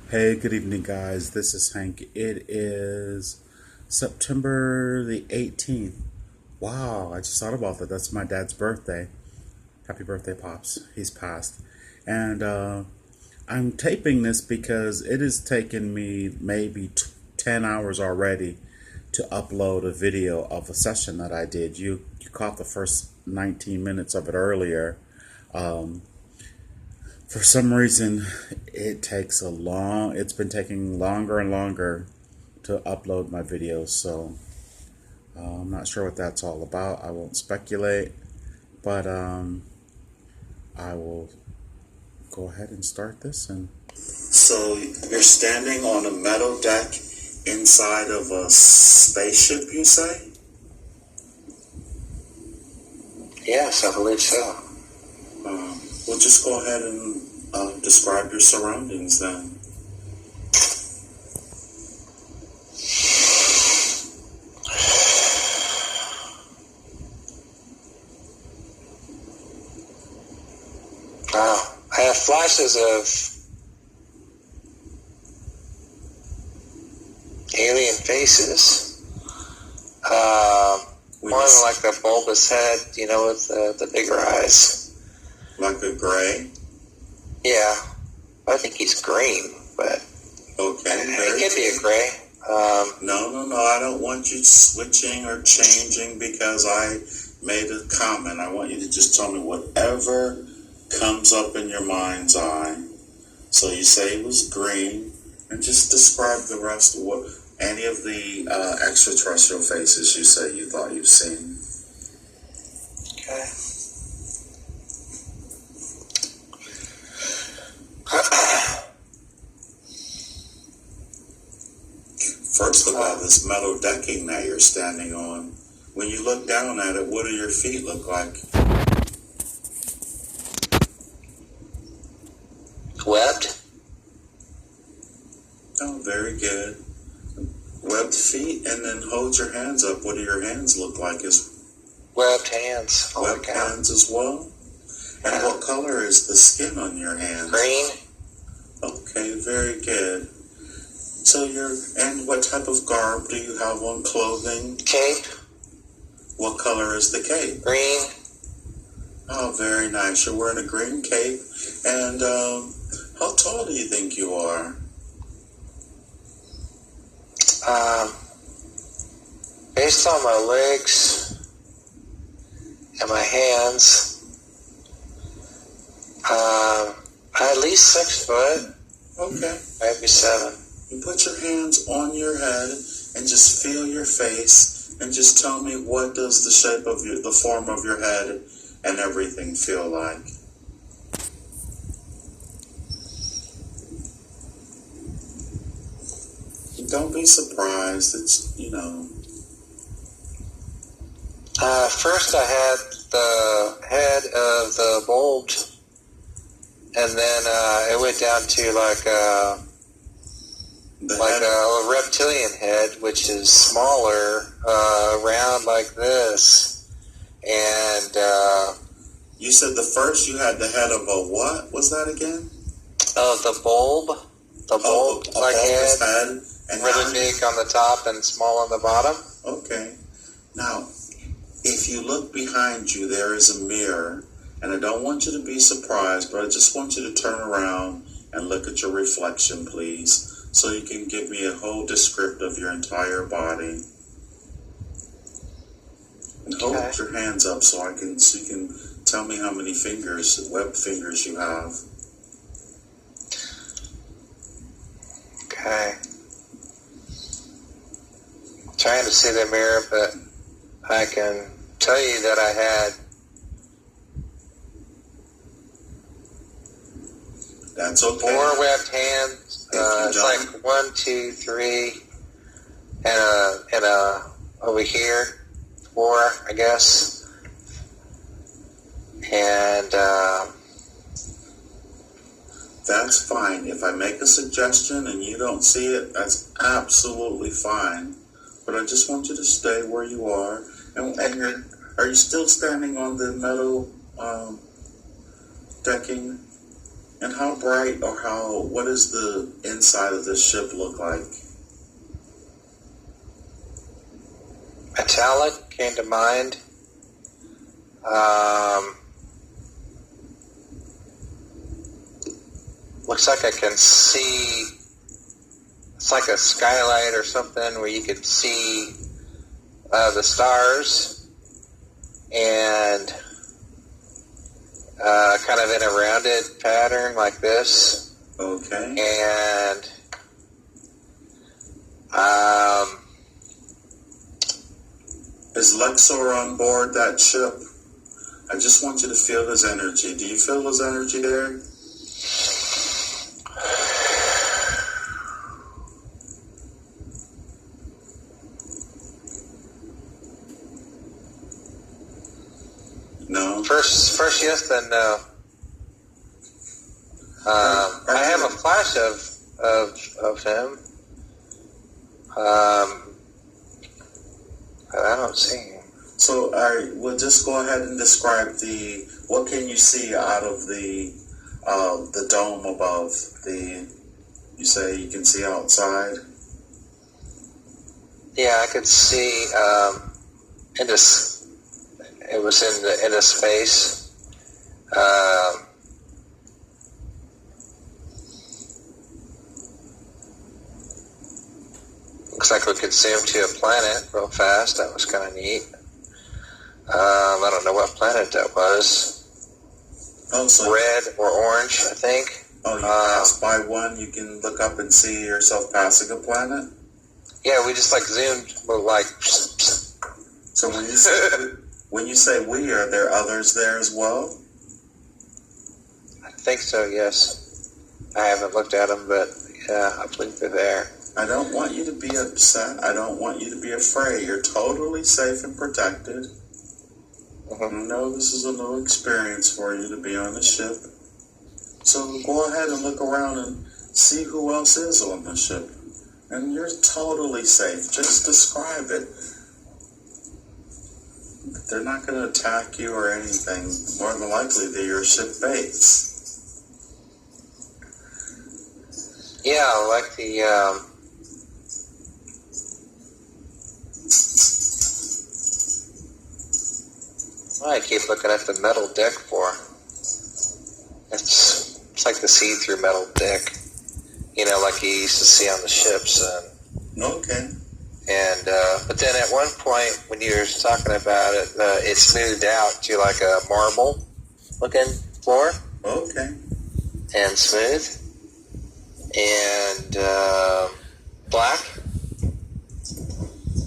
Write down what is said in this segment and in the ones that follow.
Hey, good evening, guys. This is Hank. It is September the 18th. Wow, I just thought about that. That's my dad's birthday. Happy birthday, Pops. He's passed. And I'm taping this because it has taken me maybe 10 hours already to upload a video of a session that I did. You caught the first 19 minutes of it earlier. Um, For some reason, it's been taking longer and longer to upload my videos, so I'm not sure what that's all about. I won't speculate, but I will go ahead and start this. So you're standing on a metal deck inside of a spaceship, you say? Yes, I believe so. We'll just go ahead and describe your surroundings then. Wow. I have flashes of alien faces. One like the bulbous head, with the bigger eyes. Like a gray? Yeah. I think he's green, but Okay. it could be a gray. No. I don't want you switching or changing because I made a comment. I want you to just tell me whatever comes up in your mind's eye. So you say it was green, and just describe the rest of any of the extraterrestrial faces you say you thought you've seen. Okay. First of all, this metal decking that you're standing on, when you look down at it, what do your feet look like? Webbed? Oh, very good. Webbed feet, and then hold your hands up. What do your hands look like? Webbed hands. Webbed hands as well? And what color is the skin on your hands? Green. Okay, very good. So and what type of garb do you have on clothing? Cape. What color is the cape? Green. Oh, very nice. You're wearing a green cape. And how tall do you think you are? Based on my legs and my hands, at least 6 foot. Okay. Maybe 7. You put your hands on your head and just feel your face and just tell me what does the shape of the form of your head and everything feel like? Don't be surprised. First I had the head of the bulb, and then it went down to like a reptilian head, which is smaller, round like this. And you said the first you had the head of a what? Was that again? The bulb. The bulb, like head. And really big on the top and small on the bottom. Okay. Now, if you look behind you, there is a mirror, and I don't want you to be surprised, but I just want you to turn around and look at your reflection, please, so you can give me a whole description of your entire body. And hold your hands up so you can tell me how many webbed fingers you have. Okay. Trying to see the mirror, but I can tell you that I had. That's okay. 4 webbed hands. It's like 1, 2, 3, and over here 4, I guess. And that's fine. If I make a suggestion and you don't see it, that's absolutely fine. But I just want you to stay where you are. And are you still standing on the metal decking? And how bright or what does the inside of this ship look like? Metallic came to mind. Looks like I can see, it's like a skylight or something where you could see the stars, and kind of in a rounded pattern like this. Okay. And is Lexor on board that ship? I just want you to feel his energy. Do you feel his energy there? No. First yes, then no. I have a flash of him, but I don't see him. So, we'll just go ahead and describe what can you see out of the dome above you say you can see outside? Yeah, I could see, it was into space. Looks like we could zoom to a planet real fast. That was kind of neat. I don't know what planet that was. Oh, so red or orange, I think. Oh, you pass by one, you can look up and see yourself passing a planet? Yeah, we just zoomed, like. So when you say we, are there others there as well? I think so, yes. I haven't looked at them, but yeah, I believe they're there. I don't want you to be upset. I don't want you to be afraid. You're totally safe and protected. Mm-hmm. I know this is a new experience for you to be on the ship. So go ahead and look around and see who else is on the ship. And you're totally safe. Just describe it. They're not going to attack you or anything. More than likely, they're your ship base. Yeah, like the, I keep looking at the metal deck for. It's like the see-through metal deck, like you used to see on the ships. Okay. And but then at one point when you were talking about it, it smoothed out to like a marble-looking floor. Okay. And smooth. And black.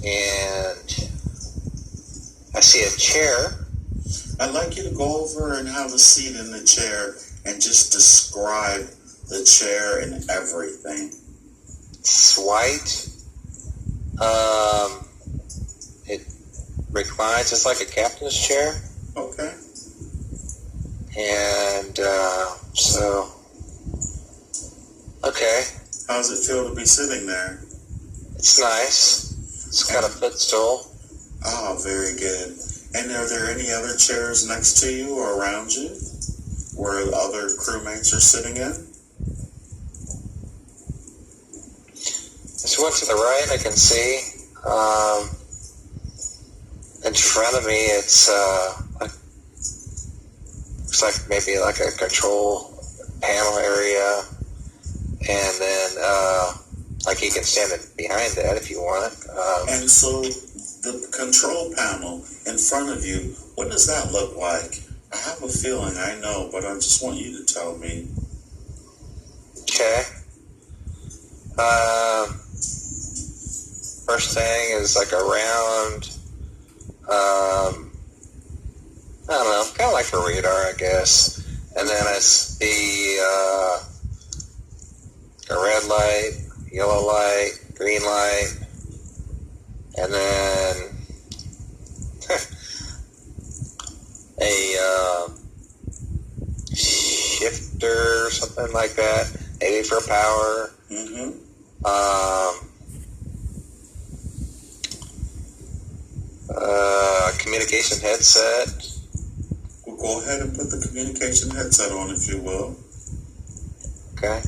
And I see a chair. I'd like you to go over and have a seat in the chair and just describe the chair and everything. It's white. It reclines just like a captain's chair. Okay. And so, okay. How does it feel to be sitting there? It's nice. It's got a footstool. Oh, very good. And are there any other chairs next to you or around you where other crewmates are sitting in? There's one to the right I can see. In front of me, it's looks like maybe like a control panel area, and then like you can stand behind that if you want. And so the control panel in front of you, what does that look like? I have a feeling I know, but I just want you to tell me. Okay. First thing is like a round, I don't know, kind of like a radar, I guess. And then I see a red light, yellow light, green light, and then a shifter or something like that, maybe for power. Mm-hmm. Communication headset. Well, go ahead and put the communication headset on, if you will. Okay.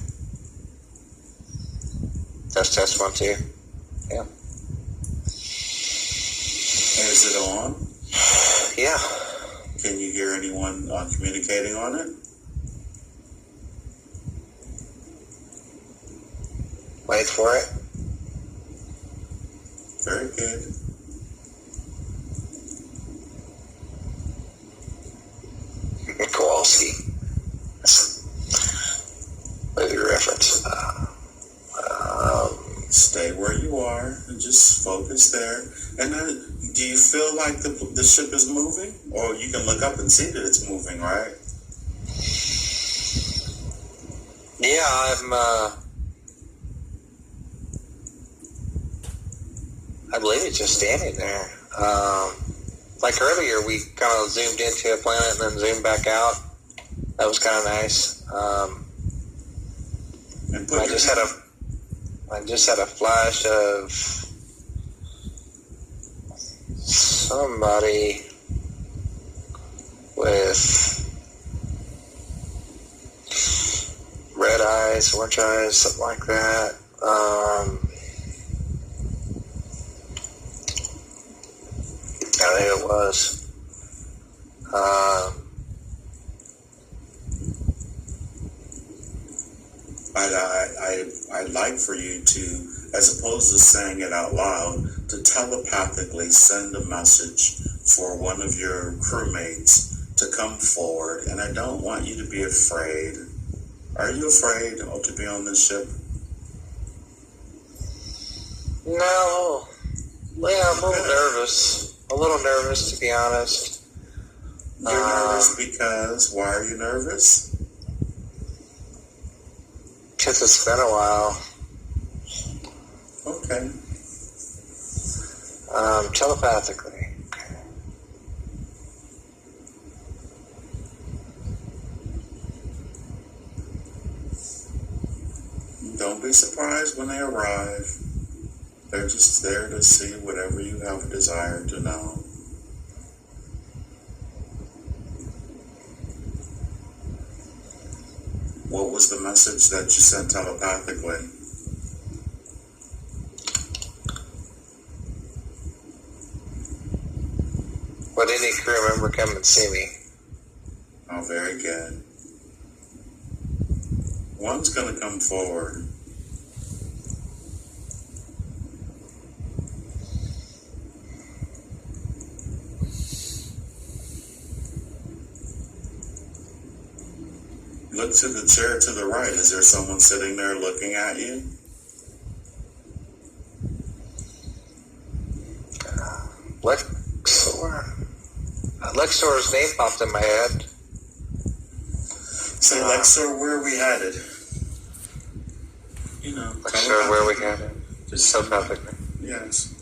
Test 1 2. Yeah. Is it on? Yeah. Can you hear anyone communicating on it? Wait for it. Very good. Kowalski. Movie reference. Stay where you are and just focus there. And then, do you feel like the ship is moving? Or you can look up and see that it's moving, right? Yeah, I believe it's just standing there. Like earlier, we kind of zoomed into a planet and then zoomed back out. That was kind of nice. And I just had a flash of somebody with red eyes, orange eyes, something like that. I don't know who it was. I'd like for you to, as opposed to saying it out loud, to telepathically send a message for one of your crewmates to come forward. And I don't want you to be afraid. Are you afraid to be on this ship? No. Yeah, I'm a little nervous. A little nervous, to be honest. You're nervous because? Why are you nervous? Because it's been a while. Okay. Telepathically. Don't be surprised when they arrive. They're just there to see whatever you have a desire to know. What was the message that you sent telepathically? Would any crew member come and see me? Oh, very good. One's going to come forward. Look to the chair to the right. Is there someone sitting there looking at you? Lexor's name popped in my head. Say, Lexor, where are we headed? You know. Lexor, where are we headed? Just telepathically. Yes.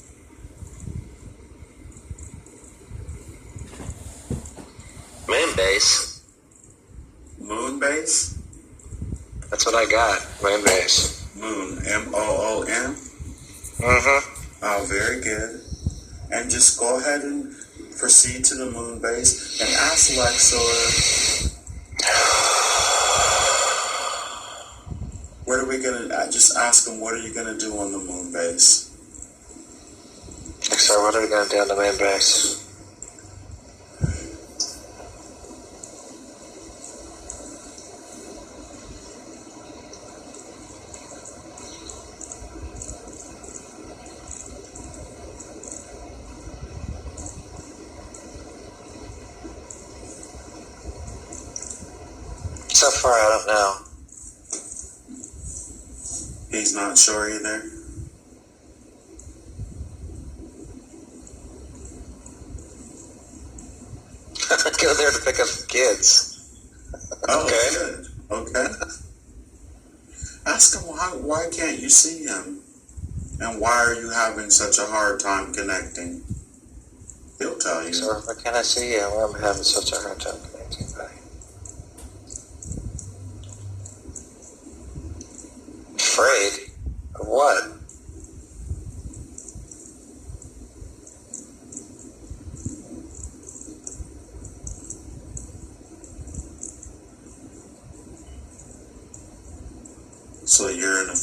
Moon base. Moon base? That's what I got. Moon base. Moon. M-O-O-N? Mm-hmm. Oh, very good. And just go ahead and proceed to the moon base and ask Lexor, what are we going to, just ask him, what are you going to do on the moon base? Lexor, what are we going to do on the moon base? So far, I don't know. He's not sure either. Go there to pick up the kids. Oh, Okay. good. Okay. Ask him why can't you see him? And why are you having such a hard time connecting? He'll tell you. So, why can't I see you? Why am I having such a hard time connecting? Afraid of what?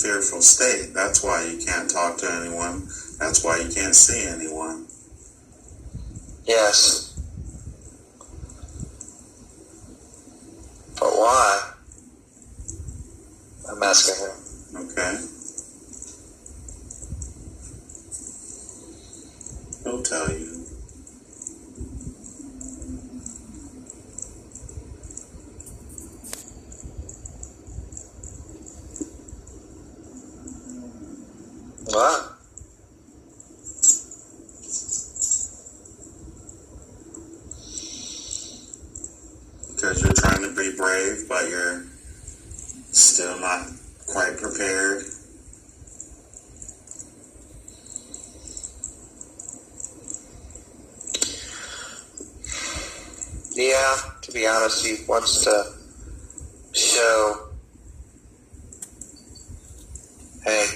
fearful state. That's why you can't talk to anyone. That's why you can't see anyone. Yes. But why? I'm asking her. Okay. He'll tell you. What? Because you're trying to be brave, but you're still not quite prepared. Yeah, to be honest, he wants to show, hey,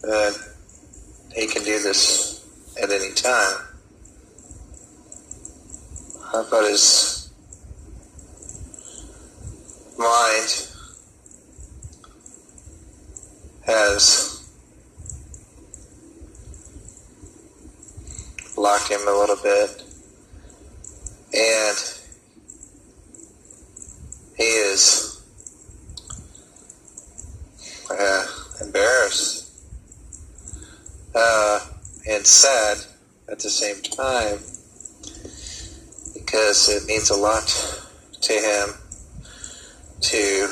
that he can do this at any time. But his mind has blocked him a little bit, and he is embarrassed and sad at the same time, because it means a lot to him to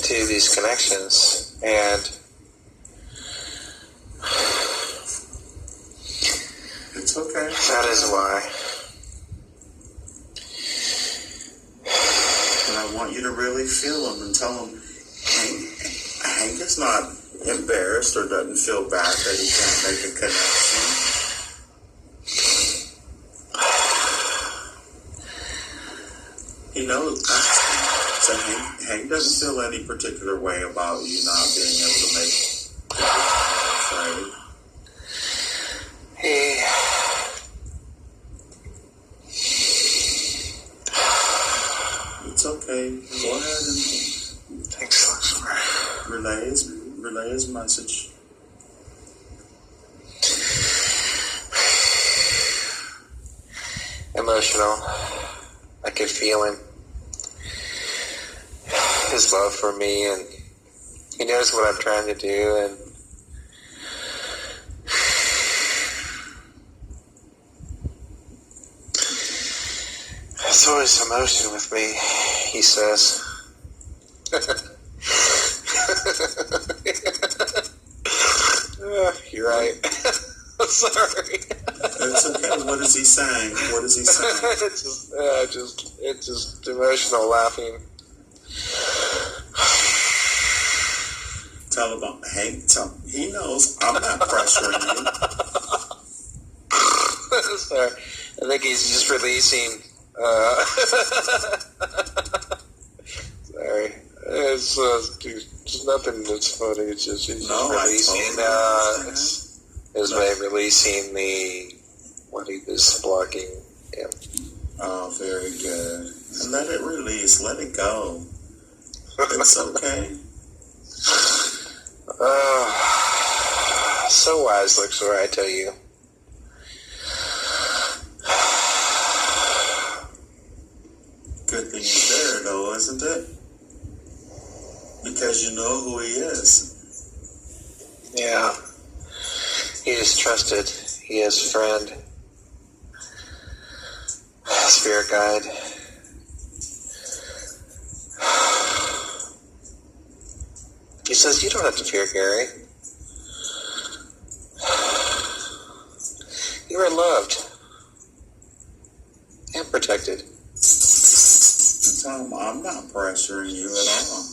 do these connections, and It's okay. that is why. And I want you to really feel him and tell him Hank is not embarrassed or doesn't feel bad that he can't make a connection. He knows. So Hank doesn't feel any particular way about you not being able to make it. Right? It's okay. Go ahead and Thanks, relay his message. Emotional. I could feel him. His love for me, and he knows what I'm trying to do, and there's always emotion with me, he says. You're right. I'm sorry. It's okay. What is he saying? What is he saying? It's just emotional laughing. Tell about Hank. He knows I'm not pressuring you. Sorry. I think he's just releasing. Sorry. It's just nothing that's funny. It's just he's No, releasing. His way of releasing what he was blocking. Yeah. Oh, very good. And let it release. Let it go. It's okay. So wise, looks where I tell you. Good thing he's there, though, isn't it? Because you know who he is. Yeah. He is trusted. He is friend. Spirit guide. He says, you don't have to fear Gary. You are loved and protected. And tell him I'm not pressuring you at all.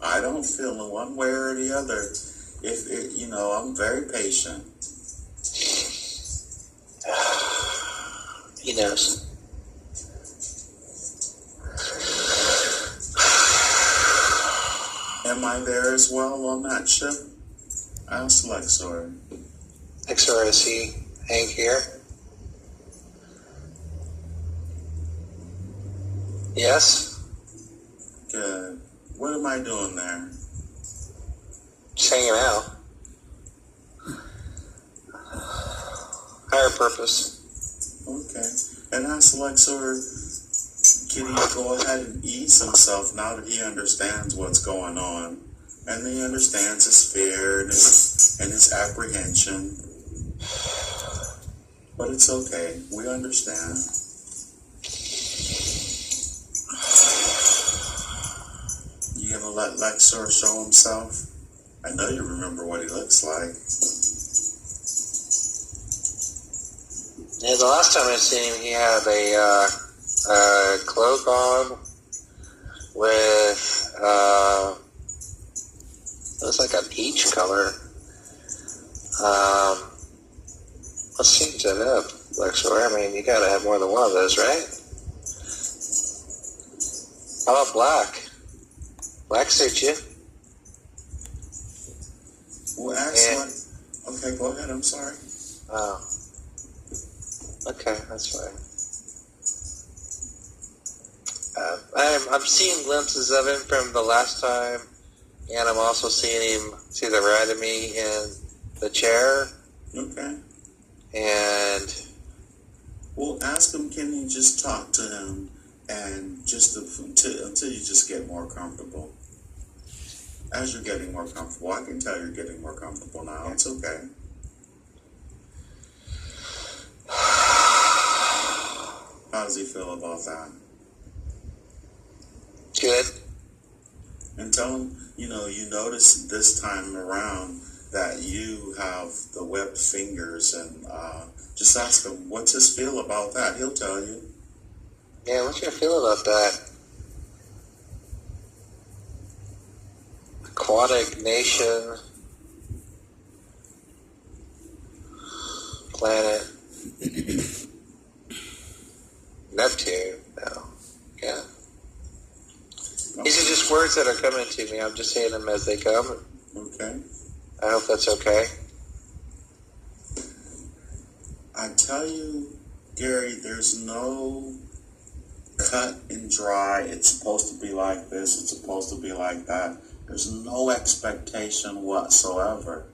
I don't feel in one way or the other. I'm very patient. He knows. Am I there as well on that ship? Ask Lexor. Lexor, is he Hank here? Yes. Good. What am I doing there? Just hanging out. Higher purpose. Okay. And ask Lexor, can he go ahead and ease himself now that he understands what's going on? And he understands his fear and his apprehension. But it's okay. We understand. You gonna let Lexor show himself? I know you remember what he looks like. Yeah, the last time I seen him, he had a cloak on with it was like a peach color. Let's change that up, Lexor. I mean, you gotta have more than one of those, right? How about black? Black suits you. Well, excellent. Okay, go ahead. I'm sorry. Oh. Okay, that's fine. I'm seeing glimpses of him from the last time, and I'm also seeing him to the right of me in the chair. Okay. And Well, ask him, can you just talk to him and just until you just get more comfortable. As you're getting more comfortable, I can tell you're getting more comfortable now. It's okay. How does he feel about that? good. And tell him, you notice this time around that you have the webbed fingers, and just ask him, what's his feel about that? He'll tell you. Yeah, what's your feel about that? Aquatic nation, planet, Neptune. No, yeah. These are just words that are coming to me. I'm just saying them as they come. Okay. I hope that's okay. I tell you, Gary, there's no cut and dry. It's supposed to be like this. It's supposed to be like that. There's no expectation whatsoever.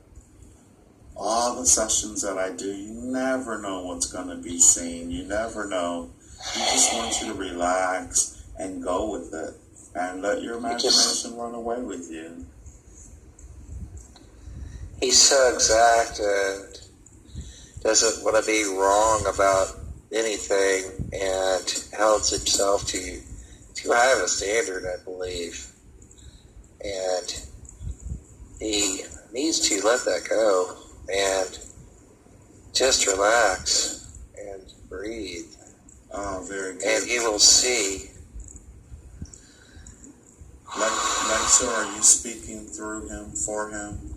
All the sessions that I do, you never know what's going to be seen. You never know. He just wants you to relax and go with it and let your imagination run away with you. He's so exact and doesn't want to be wrong about anything, and holds himself to too high of a standard, I believe. And he needs to let that go and just relax and breathe. Oh, very good. And he will see. Lexor, are you speaking through him, for him?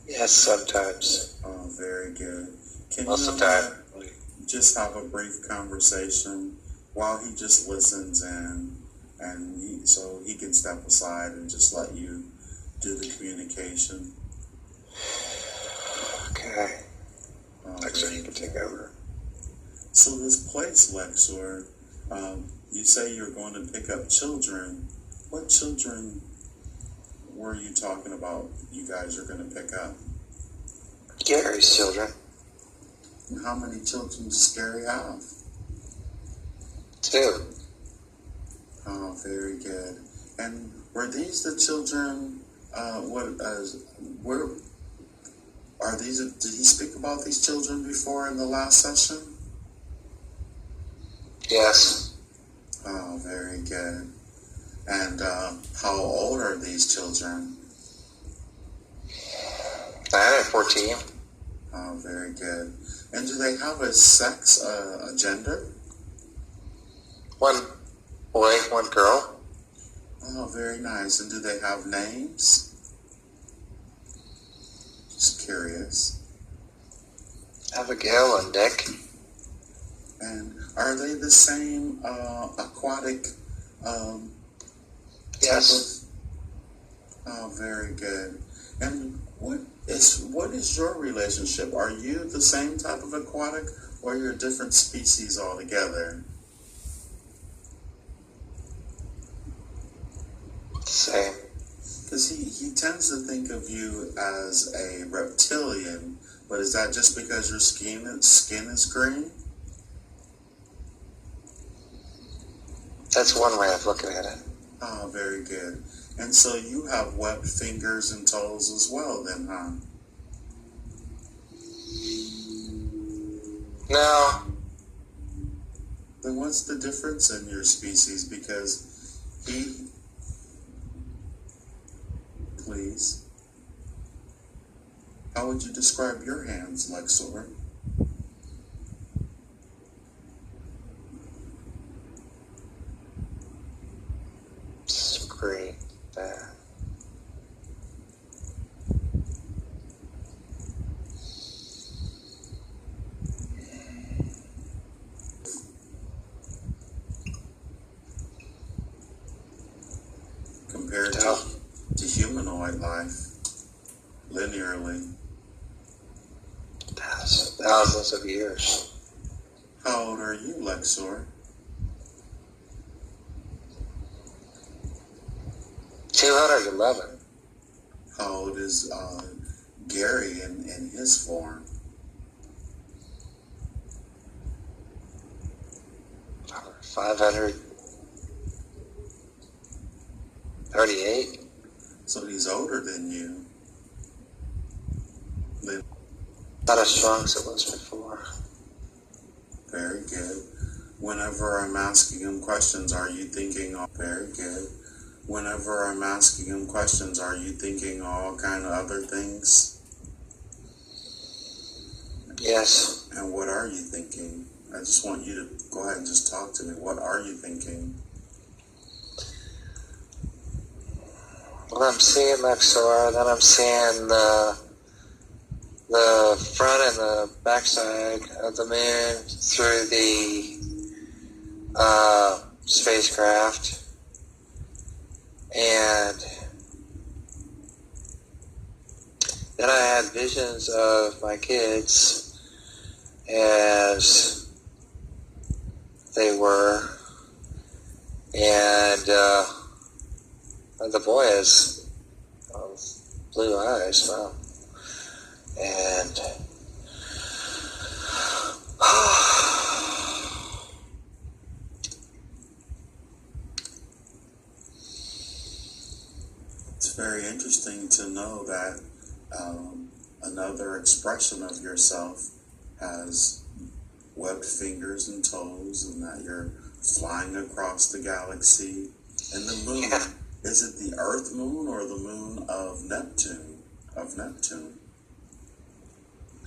Yes, sometimes. Oh, very good. Can Most you of the time. just have a brief conversation while he just listens so he can step aside and just let you do the communication? Okay. Oh, Actually, you can take over. So this place, Lexor, you say you're going to pick up children. What children were you talking about you guys are going to pick up? Gary's children. And how many children does Gary have? 2. Oh, very good. And were these the children, where are these, did he speak about these children before in the last session? Yes. Oh, very good. And how old are these children? 9 and 14. Oh, very good. And do they have a sex, a gender? 1 boy, 1 girl. Oh, very nice. And do they have names? Just curious. Abigail and Nick. And are they the same aquatic Yes. Oh, very good. And what is your relationship? Are you the same type of aquatic, or you're a different species altogether? Same. Because he tends to think of you as a reptilian, but is that just because your skin is green? That's one way of looking at it. Oh, very good. And so you have webbed fingers and toes as well, then, huh? No. Then what's the difference in your species? Because please, how would you describe your hands, Lexor? Screen that. Compared to humanoid life, linearly. Thousands of years. How old are you, Lexor? 211. How old is Gary in his form? 538. So he's older than you. Not as strong as it was before. Very good. Whenever I'm asking him questions, are you thinking, oh, very good. Whenever I'm asking him questions, are you thinking all kind of other things? Yes. And what are you thinking? I just want you to go ahead and just talk to me. What are you thinking? Well, I'm seeing Lexor, then I'm seeing the front and the backside of the moon through the spacecraft. And then I had visions of my kids as they were, and the boy has blue eyes, wow. And it's very interesting to know that another expression of yourself has webbed fingers and toes, and that you're flying across the galaxy. And the moon, yeah. Is it the Earth moon or the moon of Neptune?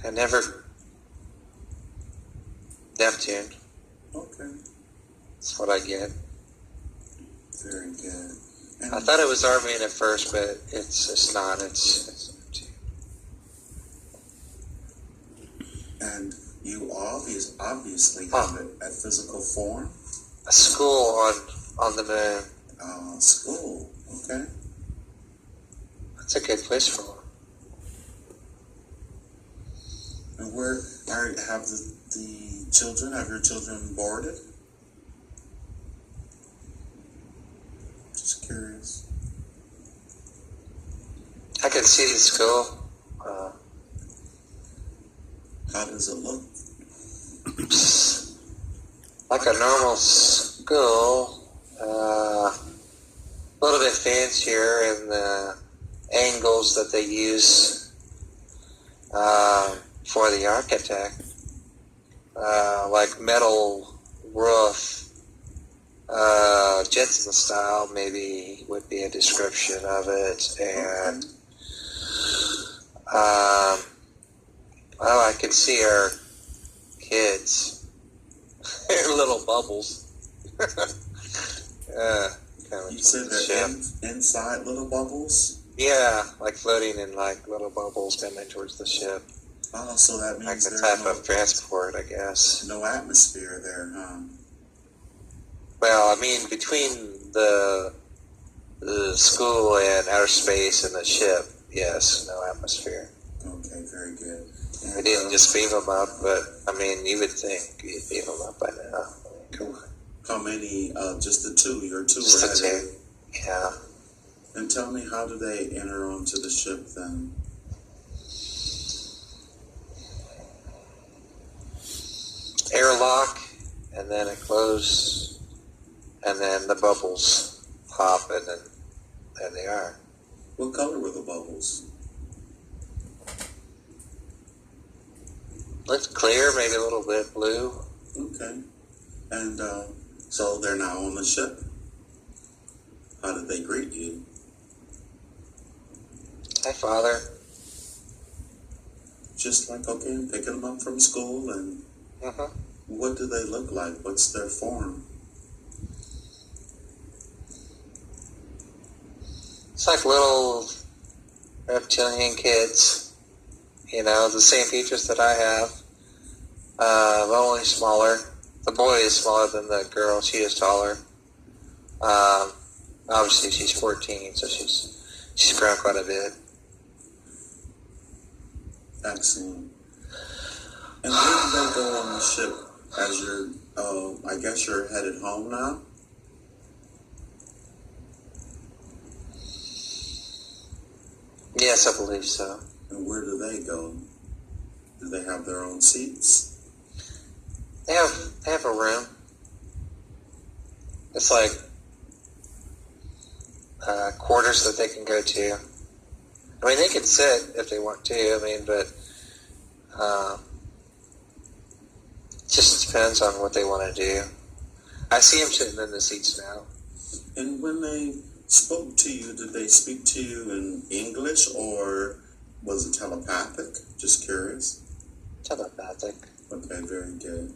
I never Neptune. Okay. That's what I get. Very good. And I thought it was Arvine at first, but it's not. It's Neptune. And you obviously have a physical form. A school on the moon. School. Okay. That's a good place for one. And where have the children? Have your children boarded? Just curious. I can see the school. How does it look? Like a normal school. A little bit fancier in the angles that they use for the architect. Like metal roof, Jensen style maybe would be a description of it. And I can see our kids. They're little bubbles. You said they're inside little bubbles? Yeah, like floating in like little bubbles coming towards the ship. Oh, so that means like the there's type of transport, I guess. No atmosphere there, huh? Well, I mean, between the school and outer space and the ship, yes, no atmosphere. Okay, very good. And, we didn't just beam them up, but I mean, you would think you'd beam them up by now. Come on. How many? Just the two? You're two, Just right? the two. Yeah. And tell me, how do they enter onto the ship then? Airlock, and then it closes, and then the bubbles pop, and then there they are. What color were the bubbles? Looks clear, maybe a little bit blue. Okay. And so they're now on the ship. How did they greet you? Hi, Father. Just like, okay, picking them up from school, and what do they look like? What's their form? It's like little reptilian kids. You know, the same features that I have, but only smaller. The boy is smaller than the girl. She is taller. Obviously, she's 14, so she's grown quite a bit. Excellent. And where do they go on the ship as you're, I guess you're headed home now? Yes, I believe so. And where do they go? Do they have their own seats? They have a room. It's like quarters that they can go to. I mean, they can sit if they want to. I mean, but it just depends on what they want to do. I see them sitting in the seats now. And when they spoke to you, did they speak to you in English or was it telepathic? Just curious. Telepathic. Okay, very good.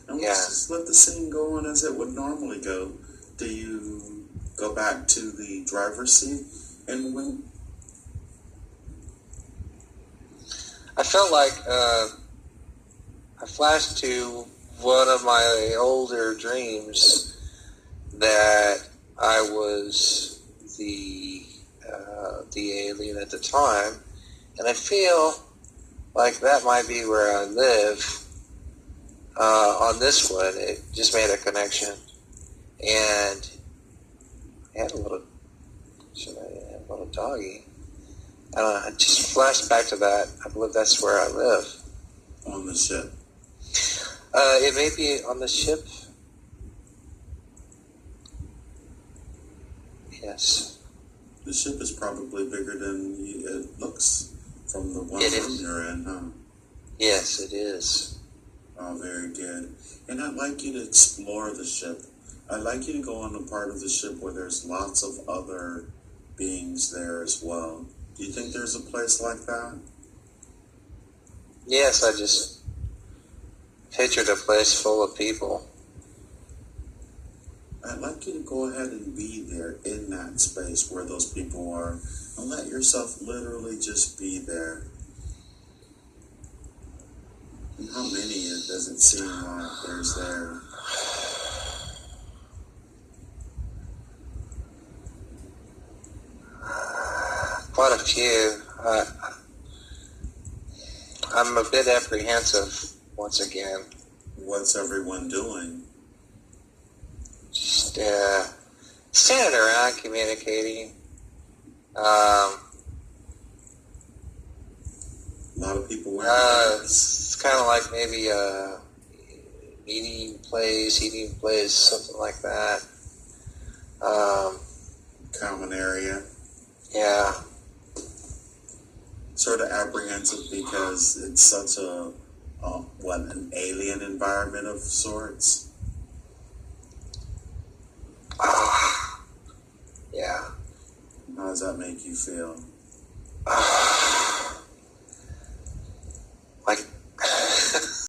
And Yeah. let's just let the scene go on as it would normally go. Do you go back to the driver's seat? And when... I felt like I flashed to one of my older dreams that I was the alien at the time, and I feel like that might be where I live. On this one, it just made a connection, and I had a little doggy. I don't know, I just flashed back to that. I believe that's where I live. On the ship? It may be on the ship. Yes. The ship is probably bigger than it looks from the one room you're in, huh? Yes, it is. Oh, very good. And I'd like you to explore the ship. I'd like you to go on the part of the ship where there's lots of other beings there as well. Do you think there's a place like that? Yes, I just pictured a place full of people. I'd like you to go ahead and be there in that space where those people are, and let yourself literally just be there. And how many does it seem like there's there? Quite a few. I'm a bit apprehensive once again. What's everyone doing? Just standing around communicating. A lot of people wearing masks. It's kind of like maybe a eating place, something like that. Common area. Yeah. Sort of apprehensive because it's such an alien environment of sorts. Yeah. How does that make you feel?